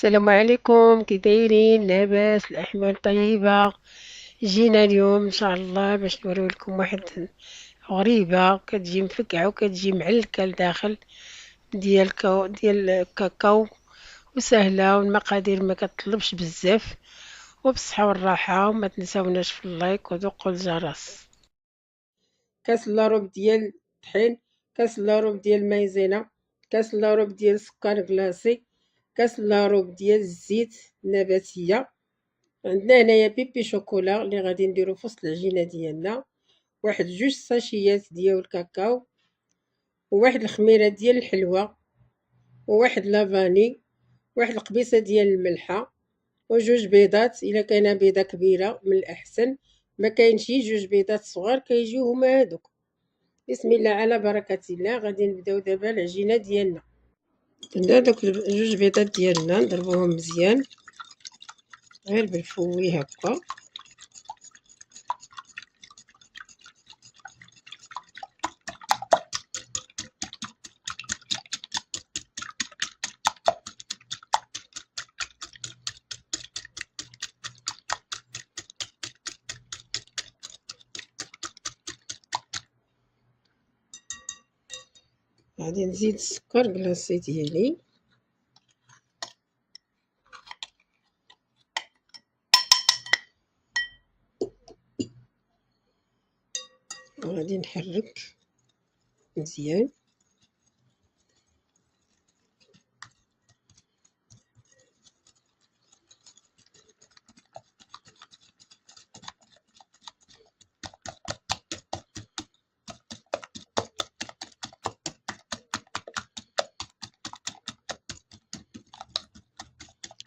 السلام عليكم، كي دايرين؟ لاباس؟ الأحوال طيبة؟ جينا اليوم إن شاء الله باش نوريو لكم واحد غريبة كتجي مفقعة وكتجي معلكة لداخل ديال الكاكاو، وسهلة، والمقادير ما كتطلبش بزاف، وبالصحة والراحة. وما تنساوناش في اللايك ودقوا الجرس. كاس لاروب ديال الطحين، كاس لاروب ديال المايزينا، كاس لاروب ديال السكر كلاصي، كاس لاروب ديال الزيت النباتية. عندنا هنايا بيبي شوكولا اللي غادي نديرو في وسط العجينة ديالنا، واحد جوج ساشيات ديال الكاكاو، وواحد الخميرة ديال الحلوى، وواحد لافاني، واحد القبيصة ديال الملحة، وجوج بيضات. الا كاينه بيضه كبيره من الاحسن، ما كاينش جوج بيضات صغار كيجيو هما هادوك. بسم الله على بركه الله. غادي نبداو دابا العجينه ديالنا. عندنا دوك جوج بيضات ديالنا نضربوهم مزيان غير بالفوي هكا. غادي نزيد السكر كلاصي ديالي، وغادي نحرك مزيان.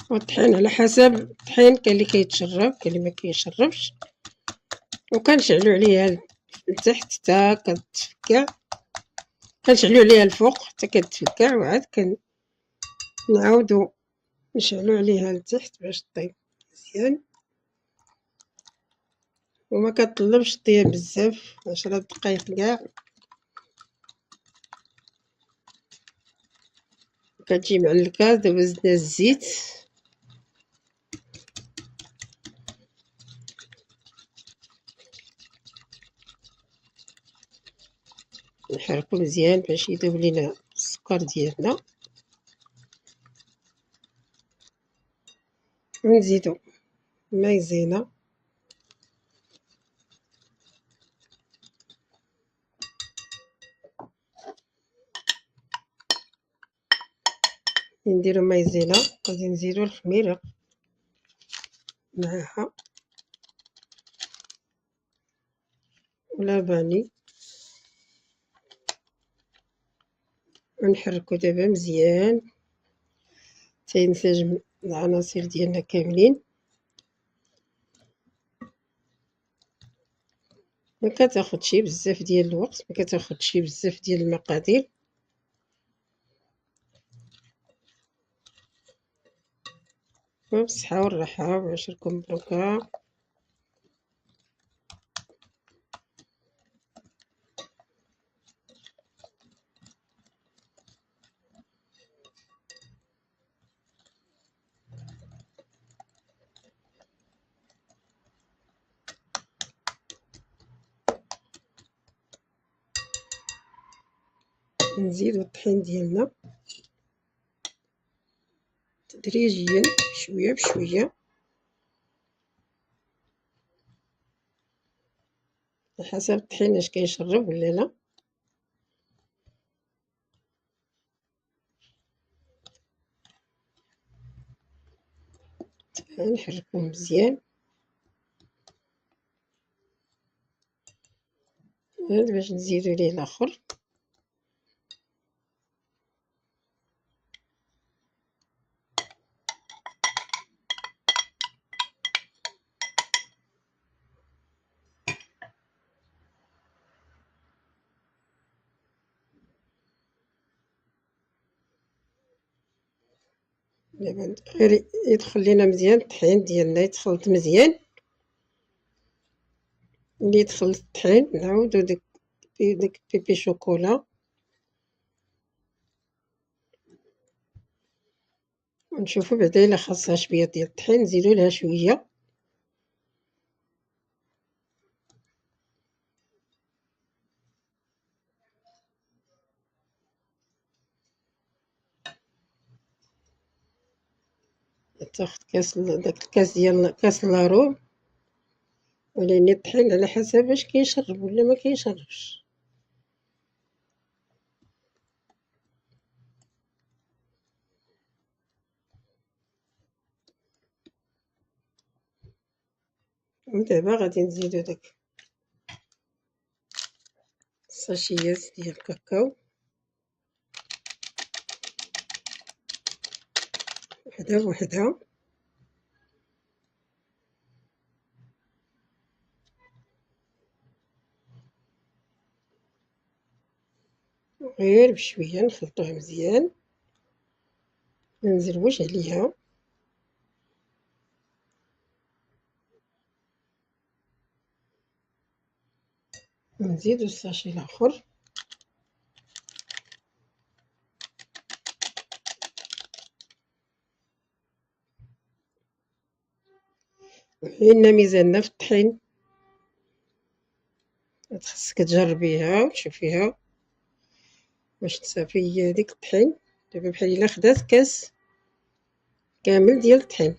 والطحين على حسب الطحين، كاين اللي كيتشرب كاين اللي ما كيشربش، وكنشعلو عليها لتحت حتى كتفكع، كنشعلو عليها الفوق حتى كتفكع، وعاد كنعاودو نشعلو عليها لتحت باش طيب مزيان. وما كتطلبش طياب بزاف، 10 دقائق كاع كتجي معلكه. دابا زدنا الزيت، نحركو مزيان باش يذوب لينا السكر ديالنا، ونزيدو مايزينا، نديرو مايزينا، غادي نزيدو الخميره معاها ولافاني، ونحركو دابا مزيان حتى ينسجم العناصر ديالنا كاملين. ما كتاخدش بزاف ديال الوقت، ما كتاخدش بزاف ديال المقادير. بالصحة والراحة وعشركم مبروكة. نزيدو الطحين ديالنا تدريجيا شوية بشوية على حسب الطحين اش كيشرب ولا لا. نحركو مزيان باش نزيدو ليه الاخر. دابا غير يدخل لينا مزيان الطحين ديالنا، يتخلط مزيان. ملي يدخل الطحين نعاودو ديك بيبي شوكولا ونشوفو بعدا إلا خاصها شوية ديال الطحين نزيدو لها شوية. تاخد كاس داك الكاس ديال كاس لاروب، ولكن الطحين على حسب واش كيشرب ولا ما كيشربش. ودابا غادي نزيدو داك الساشيات ديال الكاكاو وحدة بوحدها. غير بشوية نخلطوها مزيان، منزروش عليها. نزيدو الساشي لاخر. وحنا ميزاننا في الطحين، خاصك تجربيها وتشوفيها واش تصافي ديك الطحين. دابا بحال الا خدات كاس كامل ديال الطحين.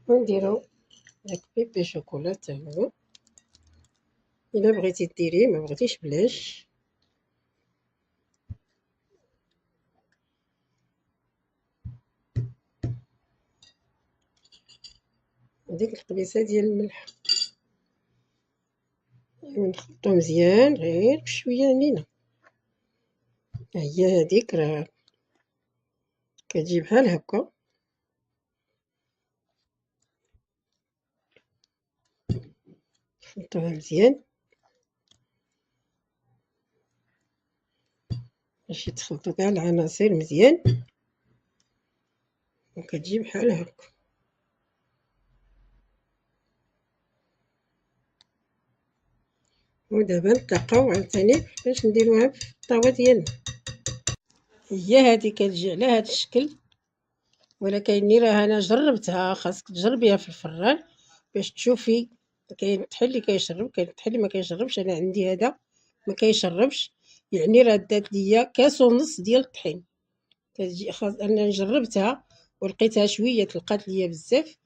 ونديرو داك بيبي شوكولا تا هو، الا بغيتي ديريه ما بغيتيش بلاش. وديك القبيصه ديال الملح نخلطو مزيان غير بشويه نينه. هي هذيك راه كتجي بحال هكا. نخلطوها مزيان باش يتخلطو كاع العناصر مزيان، وكتجي بحال هكا. ودابا نتلاقاو عاوتاني باش نديروها في الطاوة ديالنا. هي هادي كتجي على هاد الشكل، ولكن راه انا جربتها. خاصك تجربيها في الفران باش تشوفي. كاين الطحين اللي كيشرب، كاين الطحين اللي ما كيشربش. انا عندي هذا ما كيشربش، يعني راه دات ليا كاس ونص ديال الطحين. كتجي انا جربتها ولقيتها شويه تلقات ليا بزاف،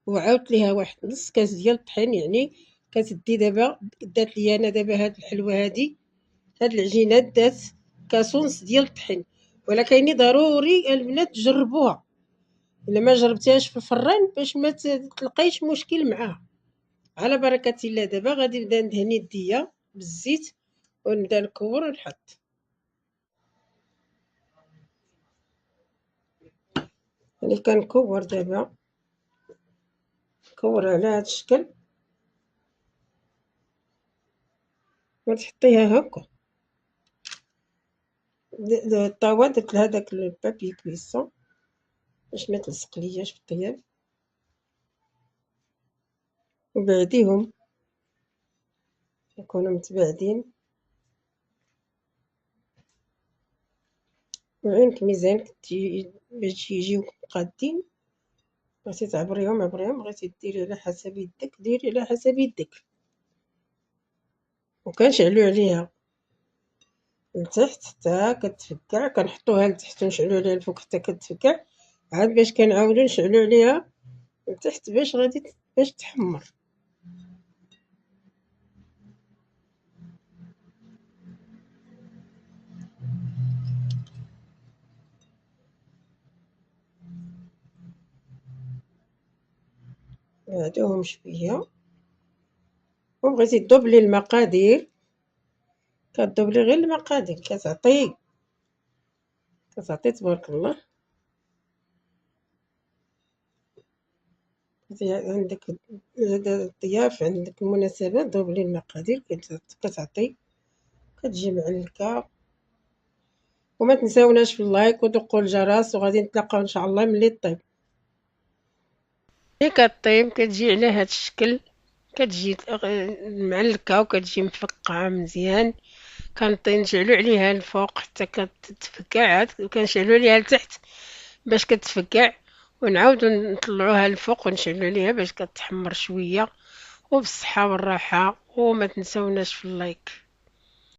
وعاودت ليها واحد نص كاس ديال الطحين. يعني كتدي دابا دات ليا انا دابا هاد الحلوه هاد العجينات دات كاس ونص ديال الطحين. ولكن ضروري البنات تجربوها الا ما جربتيهاش في الفران باش ما تلقايش مشكل معاها. على بركه الله. دابا غادي نبدا ندهن يديا بالزيت ونبدا نكور ونحط. يعني كنكور دابا، نكور على هاد الشكل وتحطيها هكا. الطاوة درت لها داك البابي كويسون باش ما تلصق لياش في الطياب. وبعديهم يكونوا متباعدين، وعينك ميزان باش يجيو قادين. بغيتي تعبريهم عبريهم، بغيتي ديري على حسب يدك ديري على حسب يدك. وكنشعلو عليها لتحت حتى كتفكع، كنحطوها لتحت ونشعلو عليها الفوق حتى كتفكع، عاد باش كنعاودو نشعلو عليها لتحت باش تحمر. بعدوهم شويه. وبغيتي تدوبلي المقادير كدوبلي غير المقادير، كتعطي تبارك الله. عندك الضياف، عندك المناسبات، دوبلي المقادير كتعطي كتجي معلكه. وما تنساوناش في اللايك ودقوا الجرس، وغادي نتلاقاو ان شاء الله ملي طيب. ملي كطيب كتجي على هاد الشكل كتجي معلكة وكتجي مفقعة مزيان. نشعلو عليها الفوق حتى كتفكع، عاد كنشعلو عليها لتحت باش كتفكع، ونعاودو نطلعوها الفوق ونشعلو عليها باش كتحمر شوية. وبالصحة والراحة، وما تنسوناش في اللايك.